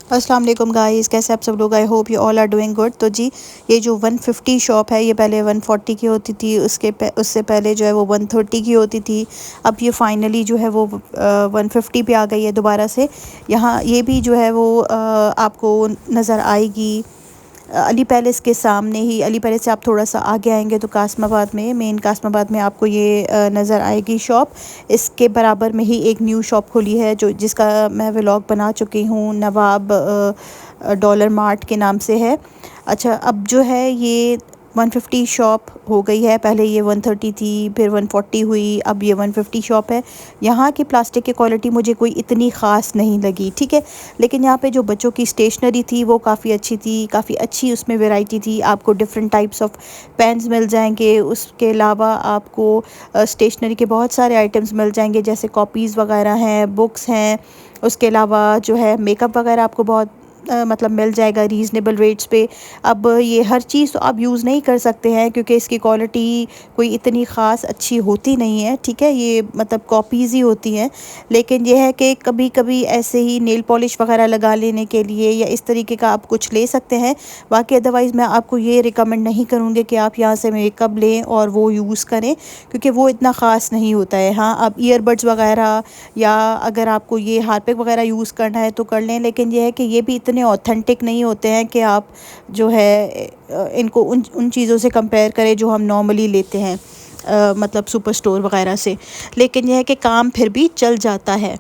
अस्सलाम वालेकुम गाइस, कैसे आप सब लोग। I hope you all are doing good. तो जी, ये जो 150 शॉप है ये पहले 140 की होती थी, उससे पहले जो है वो 130 की होती थी। अब ये फाइनली जो है वो 150 पे आ गई है दोबारा से। यहाँ ये भी जो है वो आपको नज़र आएगी अली पैलेस के सामने ही। अली पैलेस से आप थोड़ा सा आगे आएंगे तो कासमाबाद में, मेन कासमाबाद में आपको ये नज़र आएगी शॉप। इसके बराबर में ही एक न्यू शॉप खुली है जो जिसका मैं व्लॉग बना चुकी हूँ, नवाब डॉलर मार्ट के नाम से है। अच्छा, अब जो है ये 150 शॉप हो गई है। पहले ये 130 थी, फिर 140 हुई, अब ये 150 शॉप है। यहाँ की प्लास्टिक की क्वालिटी मुझे कोई इतनी ख़ास नहीं लगी, ठीक है। लेकिन यहाँ पे जो बच्चों की स्टेशनरी थी वो काफ़ी अच्छी थी, काफ़ी अच्छी उसमें वैरायटी थी। आपको डिफरेंट टाइप्स ऑफ पेन्स मिल जाएंगे। उसके अलावा आपको स्टेशनरी के बहुत सारे आइटम्स मिल जाएंगे, जैसे कॉपीज़ वगैरह हैं, बुक्स हैं। उसके अलावा जो है मेकअप वगैरह आपको बहुत मतलब मिल जाएगा रीज़नेबल रेट्स पे। अब ये हर चीज़ तो आप यूज़ नहीं कर सकते हैं क्योंकि इसकी क्वालिटी कोई इतनी ख़ास अच्छी होती नहीं है, ठीक है। ये मतलब कॉपीज़ ही होती हैं। लेकिन ये है कि कभी कभी ऐसे ही नेल पॉलिश वगैरह लगा लेने के लिए या इस तरीके का आप कुछ ले सकते हैं। बाकी अदरवाइज़ मैं आपको ये रिकमेंड नहीं करूँगी कि आप यहाँ से मेकअप लें और वो यूज़ करें, क्योंकि वो इतना ख़ास नहीं होता है। हाँ, आप ईयरबड्स वगैरह या अगर आपको ये हार्पिक वगैरह यूज़ करना है तो कर लें, लेकिन ये है कि ये भी इतने ऑथेंटिक नहीं होते हैं कि आप जो है इनको उन चीज़ों से कंपेयर करें जो हम नॉर्मली लेते हैं, मतलब सुपर स्टोर वगैरह से। लेकिन यह है कि काम फिर भी चल जाता है।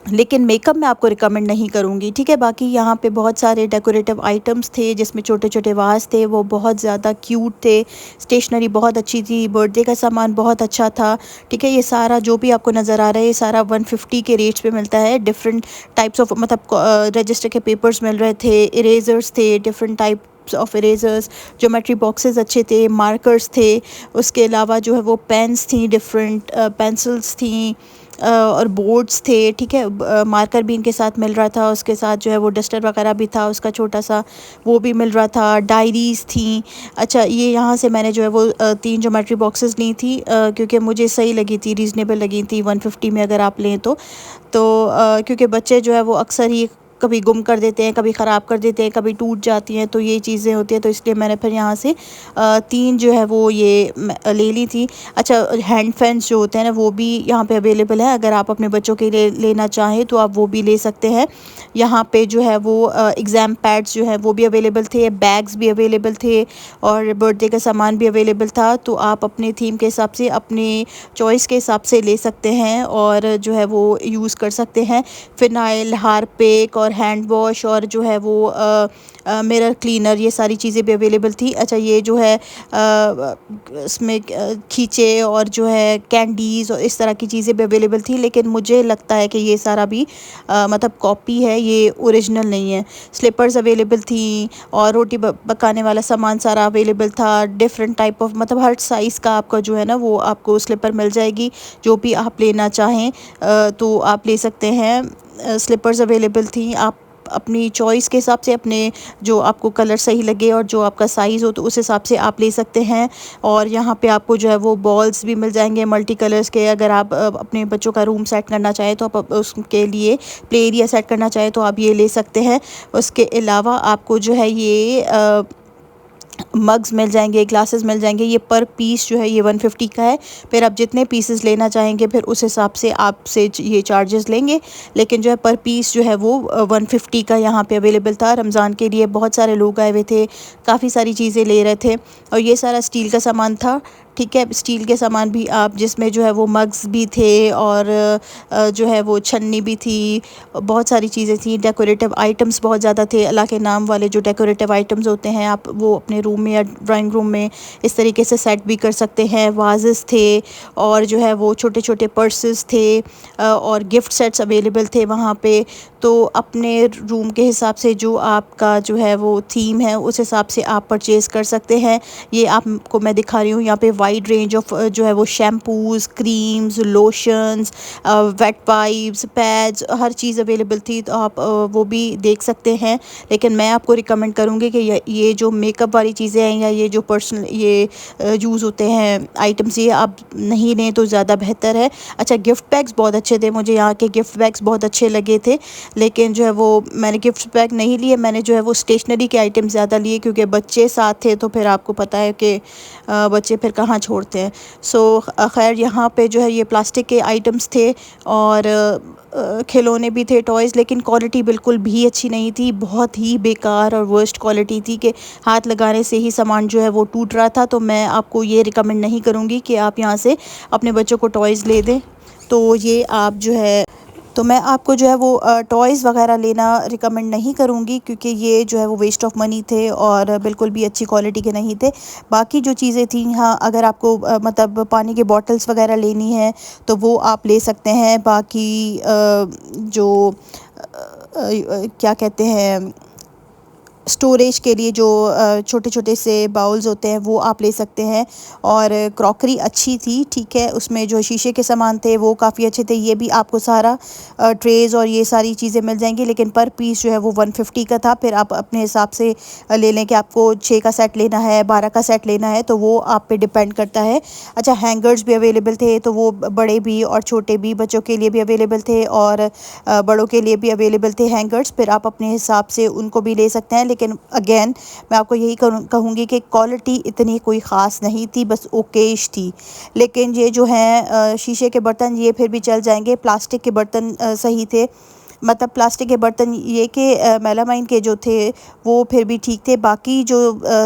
लेकिन मेकअप मैं आपको रिकमेंड नहीं करूँगी, ठीक है। बाकी यहाँ पे बहुत सारे डेकोरेटिव आइटम्स थे जिसमें छोटे छोटे वास थे, वो बहुत ज़्यादा क्यूट थे। स्टेशनरी बहुत अच्छी थी, बर्थडे का सामान बहुत अच्छा था, ठीक है। ये सारा जो भी आपको नज़र आ रहा है ये सारा 150 के रेट्स पे मिलता है। डिफरेंट टाइप्स ऑफ मतलब रजिस्टर के पेपर्स मिल रहे थे, इरेजर्स थे, different type of erasers, geometry boxes अच्छे थे, मार्कर्स थे। उसके अलावा जो है वो पेन्स थी, डिफरेंट पेंसिल्स थी और बोर्ड्स थे, ठीक है। मार्कर भी इनके साथ मिल रहा था, उसके साथ जो है वो डस्टर वगैरह भी था उसका छोटा सा, वो भी मिल रहा था। डायरीज़ थी। अच्छा, ये यहाँ से मैंने जो है वो 3 ज्योमेट्री बॉक्सेस ली थी क्योंकि मुझे सही लगी थी, रीज़नेबल लगी थी 150 में अगर आप लें तो। क्योंकि बच्चे जो है वो अक्सर ही कभी गुम कर देते हैं, कभी ख़राब कर देते हैं, कभी टूट जाती हैं, तो ये चीज़ें होती हैं। तो इसलिए मैंने फिर यहाँ से 3 जो है वो ये ले ली थी। अच्छा, हैंड फैन्स जो होते हैं ना वो भी यहाँ पे अवेलेबल है। अगर आप अपने बच्चों के लिए लेना चाहें तो आप वो भी ले सकते हैं। यहाँ पे जो है वो एग्ज़ाम पैड्स जो है वो भी अवेलेबल थे, बैग्स भी अवेलेबल थे और बर्थडे का सामान भी अवेलेबल था। तो आप अपने थीम के हिसाब से, अपने चॉइस के हिसाब से ले सकते हैं और जो है वो यूज़ कर सकते हैं। फ़िनाइल, हार्पिक और हैंड वॉश और जो है वो मिरर क्लीनर, ये सारी चीज़ें भी अवेलेबल थी। अच्छा, ये जो है इसमें खींचे और जो है कैंडीज़ और इस तरह की चीज़ें भी अवेलेबल थी। लेकिन मुझे लगता है कि ये सारा भी मतलब कॉपी है, ये ओरिजिनल नहीं है। स्लीपर्स अवेलेबल थी और रोटी पकाने वाला सामान सारा अवेलेबल था। डिफरेंट टाइप ऑफ मतलब हर साइज़ का आपका जो है ना वो आपको स्लीपर मिल जाएगी, जो भी आप लेना चाहें तो आप ले सकते हैं। स्लीपर्स अवेलेबल थी, आप अपनी चॉइस के हिसाब से, अपने जो आपको कलर सही लगे और जो आपका साइज़ हो तो उस हिसाब से आप ले सकते हैं। और यहाँ पे आपको जो है वो बॉल्स भी मिल जाएंगे मल्टी कलर्स के। अगर आप अपने बच्चों का रूम सेट करना चाहें तो आप उसके लिए प्ले एरिया सेट करना चाहें तो आप ये ले सकते हैं। उसके अलावा आपको जो है ये मग्स मिल जाएंगे, ग्लासेस मिल जाएंगे। ये पर पीस जो है ये 150 का है। फिर आप जितने पीसेस लेना चाहेंगे फिर उस हिसाब से आपसे ये चार्जेस लेंगे। लेकिन जो है पर पीस जो है वो 150 का यहाँ पे अवेलेबल था। रमज़ान के लिए बहुत सारे लोग आए हुए थे, काफ़ी सारी चीज़ें ले रहे थे और ये सारा स्टील का सामान था, ठीक है। स्टील के सामान भी आप, जिसमें जो है वो मग्स भी थे और जो है वो छन्नी भी थी, बहुत सारी चीज़ें थी। डेकोरेटिव आइटम्स बहुत ज़्यादा थे, अल्लाह के नाम वाले जो डेकोरेटिव आइटम्स होते हैं आप वो अपने रूम में या ड्राइंग रूम में इस तरीके से सेट भी कर सकते हैं। वाजेस थे और जो है वो छोटे छोटे पर्सेस थे और गिफ्ट सेट्स अवेलेबल थे वहाँ पे। तो अपने रूम के हिसाब से जो आपका जो है वो थीम है उस हिसाब से आप परचेज़ कर सकते हैं। ये आपको मैं दिखा रही हूँ, यहाँ पे वाइड रेंज ऑफ जो है वो shampoos, creams, lotions, wet wipes, pads, हर चीज़ अवेलेबल थी। तो आप वो भी देख सकते हैं। लेकिन मैं आपको रिकमेंड करूँगी कि ये जो मेकअप वाली चीज़ें हैं या ये जो पर्सनल ये यूज़ होते हैं आइटम्स, ये आप नहीं लें तो ज़्यादा बेहतर है। अच्छा, गिफ्ट बैग्स बहुत अच्छे थे, मुझे यहाँ के गिफ्ट बैग्स बहुत अच्छे लगे थे। लेकिन जो है वो मैंने गिफ्ट बैग नहीं लिए, मैंने जो है वो स्टेशनरी के आइटम ज़्यादा लिए, क्योंकि बच्चे साथ थे तो फिर आपको पता है कि बच्चे फिर कहाँ छोड़ते हैं। सो खैर यहाँ पे जो है ये प्लास्टिक के आइटम्स थे और खिलौने भी थे, टॉयज़, लेकिन क्वालिटी बिल्कुल भी अच्छी नहीं थी। बहुत ही बेकार और वर्स्ट क्वालिटी थी कि हाथ लगाने से ही सामान जो है वो टूट रहा था। तो मैं आपको ये रिकमेंड नहीं करूँगी कि आप यहाँ से अपने बच्चों को टॉयज़ ले दें। तो ये आप जो है तो मैं आपको जो है वो टॉयज़ वगैरह लेना रिकमेंड नहीं करूँगी, क्योंकि ये जो है वो वेस्ट ऑफ मनी थे और बिल्कुल भी अच्छी क्वालिटी के नहीं थे। बाकी जो चीज़ें थी, हाँ, अगर आपको मतलब पानी के बॉटल्स वगैरह लेनी है तो वो आप ले सकते हैं। बाकी जो क्या कहते हैं, स्टोरेज के लिए जो छोटे छोटे से बाउल्स होते हैं वो आप ले सकते हैं। और क्रॉकरी अच्छी थी, ठीक है, उसमें जो शीशे के सामान थे वो काफ़ी अच्छे थे। ये भी आपको सारा ट्रेज़ और ये सारी चीज़ें मिल जाएंगी, लेकिन पर पीस जो है वो 150 का था। फिर आप अपने हिसाब से ले लें कि आपको 6 का सेट लेना है, 12 का सेट लेना है, तो वो आप पे डिपेंड करता है। अच्छा, हैंगर्स भी अवेलेबल थे, तो वो बड़े भी और छोटे भी, बच्चों के लिए भी अवेलेबल थे और बड़ों के लिए भी अवेलेबल थे हैंगर्स। फिर आप अपने हिसाब से उनको भी ले सकते हैं। लेकिन अगेन मैं आपको यही कहूँगी कि क्वालिटी इतनी कोई ख़ास नहीं थी, बस ओकेश थी। लेकिन ये जो हैं शीशे के बर्तन, ये फिर भी चल जाएंगे। प्लास्टिक के बर्तन सही थे, मतलब प्लास्टिक के बर्तन ये कि मेलामाइन के जो थे वो फिर भी ठीक थे। बाकी जो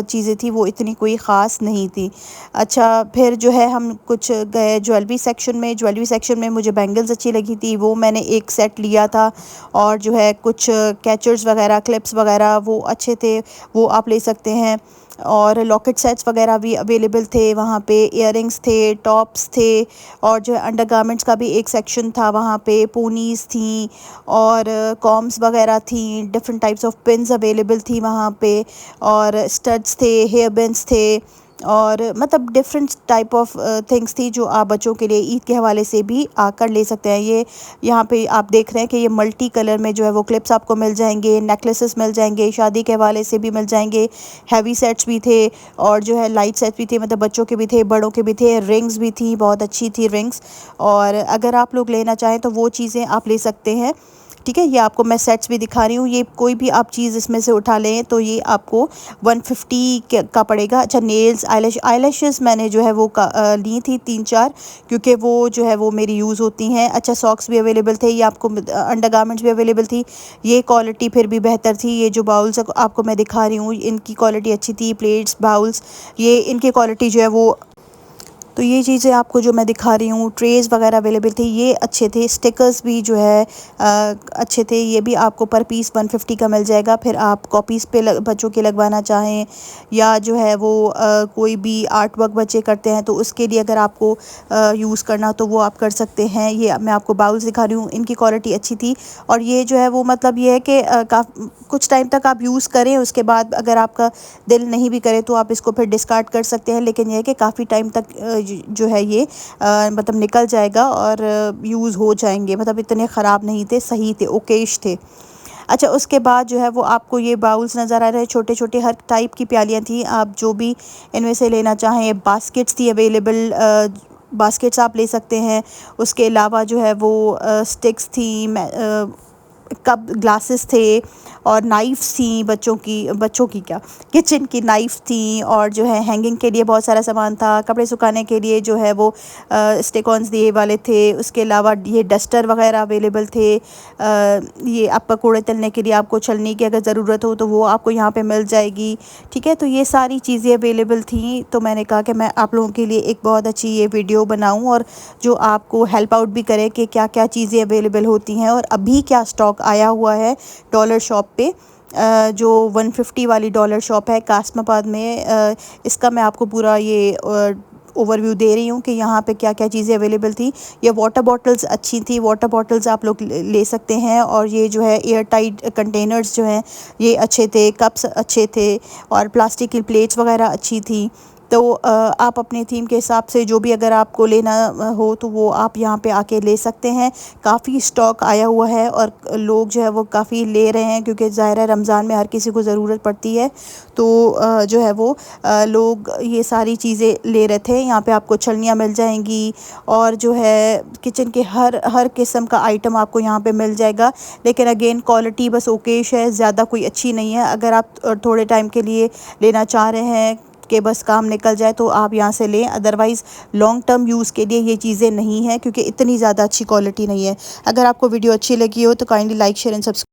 चीज़ें थी वो इतनी कोई ख़ास नहीं थी। अच्छा, फिर जो है हम कुछ गए ज्वेलरी सेक्शन में मुझे बैंगल्स अच्छी लगी थी, वो मैंने एक सेट लिया था। और जो है कुछ कैचर्स वगैरह, क्लिप्स वगैरह वो अच्छे थे, वो आप ले सकते हैं। और लॉकेट सेट्स वगैरह भी अवेलेबल थे वहाँ पे, इयररिंग्स थे, टॉप्स थे। और जो है अंडरगारमेंट्स का भी एक सेक्शन था वहाँ पे, पोनीज़ थी और कॉम्स वगैरह थी, different types of pins available थी वहाँ पे। और स्टड्स थे, हेयर बैंड्स थे और मतलब डिफरेंट टाइप ऑफ थिंग्स थी जो आप बच्चों के लिए ईद के हवाले से भी आकर ले सकते हैं। ये यहाँ पे आप देख रहे हैं कि ये मल्टी कलर में जो है वो क्लिप्स आपको मिल जाएंगे, नेकलेसेस मिल जाएंगे, शादी के हवाले से भी मिल जाएंगे। हैवी सेट्स भी थे और जो है लाइट सेट्स भी थे, मतलब बच्चों के भी थे, बड़ों के भी थे। रिंग्स भी थी, बहुत अच्छी थी रिंग्स। और अगर आप लोग लेना चाहें तो वो चीज़ें आप ले सकते हैं, ठीक है। ये आपको मैं सेट्स भी दिखा रही हूँ, ये कोई भी आप चीज़ इसमें से उठा लें तो ये आपको 150 का पड़ेगा। अच्छा, नेल्स, आईलैशेस मैंने जो है वो ली थी 3-4, क्योंकि वो जो है वो मेरी यूज़ होती हैं। अच्छा, सॉक्स भी अवेलेबल थे, ये आपको अंडरगारमेंट्स भी अवेलेबल थी। ये क्वालिटी फिर भी बेहतर थी। ये जो बाउल्स आपको मैं दिखा रही हूँ इनकी क्वालिटी अच्छी थी, प्लेट्स, बाउल्स, ये इनकी क्वालिटी जो है वो, तो ये चीज़ें आपको जो मैं दिखा रही हूँ, ट्रेज़ वगैरह अवेलेबल थे, ये अच्छे थे। स्टिकर्स भी जो है अच्छे थे, ये भी आपको पर पीस 150 का मिल जाएगा। फिर आप कॉपीज़ पे बच्चों के लगवाना चाहें या जो है वो कोई भी आर्ट वर्क बच्चे करते हैं तो उसके लिए अगर आपको यूज़ करना तो वो आप कर सकते हैं। ये मैं आपको बाउल्स दिखा रही हूँ, इनकी क्वालिटी अच्छी थी। और ये जो है वो मतलब ये है कि कुछ टाइम तक आप यूज़ करें, उसके बाद अगर आपका दिल नहीं भी करे तो आप इसको फिर डिस्कार्ड कर सकते हैं। लेकिन यह है कि काफ़ी टाइम तक जो है ये मतलब निकल जाएगा और यूज़ हो जाएंगे, मतलब इतने ख़राब नहीं थे, सही थे, ओकेश थे। अच्छा, उसके बाद जो है वो आपको ये बाउल्स नज़र आ रहे हैं, छोटे छोटे हर टाइप की प्यालियाँ थी, आप जो भी इनमें से लेना चाहें। बास्केट्स थी अवेलेबल, बास्केट्स आप ले सकते हैं। उसके अलावा जो है वो स्टिक्स थी, कप ग्लासेस थे और नाइफ़्स थी, बच्चों की क्या, किचन की नाइफ़ थी। और जो है हैंगिंग के लिए बहुत सारा सामान था, कपड़े सुखाने के लिए जो है वो स्टिक-ऑन्स दिए वाले थे। उसके अलावा ये डस्टर वगैरह अवेलेबल थे। ये आप पकौड़े तलने के लिए, आपको छलनी की अगर ज़रूरत हो तो वो आपको यहाँ पे मिल जाएगी, ठीक है। तो ये सारी चीज़ें अवेलेबल थी, तो मैंने कहा कि मैं आप लोगों के लिए एक बहुत अच्छी ये वीडियो बनाऊँ और जो आपको हेल्प आउट भी करे कि क्या क्या चीज़ें अवेलेबल होती हैं और अभी क्या स्टॉक आया हुआ है डॉलर शॉप पे। जो 150 वाली डॉलर शॉप है कासमाबाद में, इसका मैं आपको पूरा ये ओवरव्यू दे रही हूँ कि यहाँ पे क्या क्या चीज़ें अवेलेबल थी। ये वाटर बॉटल्स अच्छी थी, वाटर बॉटल्स आप लोग ले सकते हैं। और ये जो है एयर टाइट कंटेनर्स जो हैं ये अच्छे थे, कप्स अच्छे थे और प्लास्टिक की प्लेट्स वगैरह अच्छी थी। तो आप अपने थीम के हिसाब से जो भी अगर आपको लेना हो तो वो आप यहाँ पे आके ले सकते हैं। काफ़ी स्टॉक आया हुआ है और लोग जो है वो काफ़ी ले रहे हैं, क्योंकि ज़ाहिर है रमज़ान में हर किसी को ज़रूरत पड़ती है। तो जो है वो लोग ये सारी चीज़ें ले रहे थे। यहाँ पे आपको छलनियाँ मिल जाएंगी और जो है किचन के हर किस्म का आइटम आपको यहाँ पे मिल जाएगा। लेकिन अगेन क्वालिटी बस ओकेश है, ज़्यादा कोई अच्छी नहीं है। अगर आप थोड़े टाइम के लिए लेना चाह रहे हैं कि बस काम निकल जाए तो आप यहाँ से लें, अदरवाइज़ लॉन्ग टर्म यूज़ के लिए ये चीज़ें नहीं हैं, क्योंकि इतनी ज़्यादा अच्छी क्वालिटी नहीं है। अगर आपको वीडियो अच्छी लगी हो तो kindly like share and subscribe.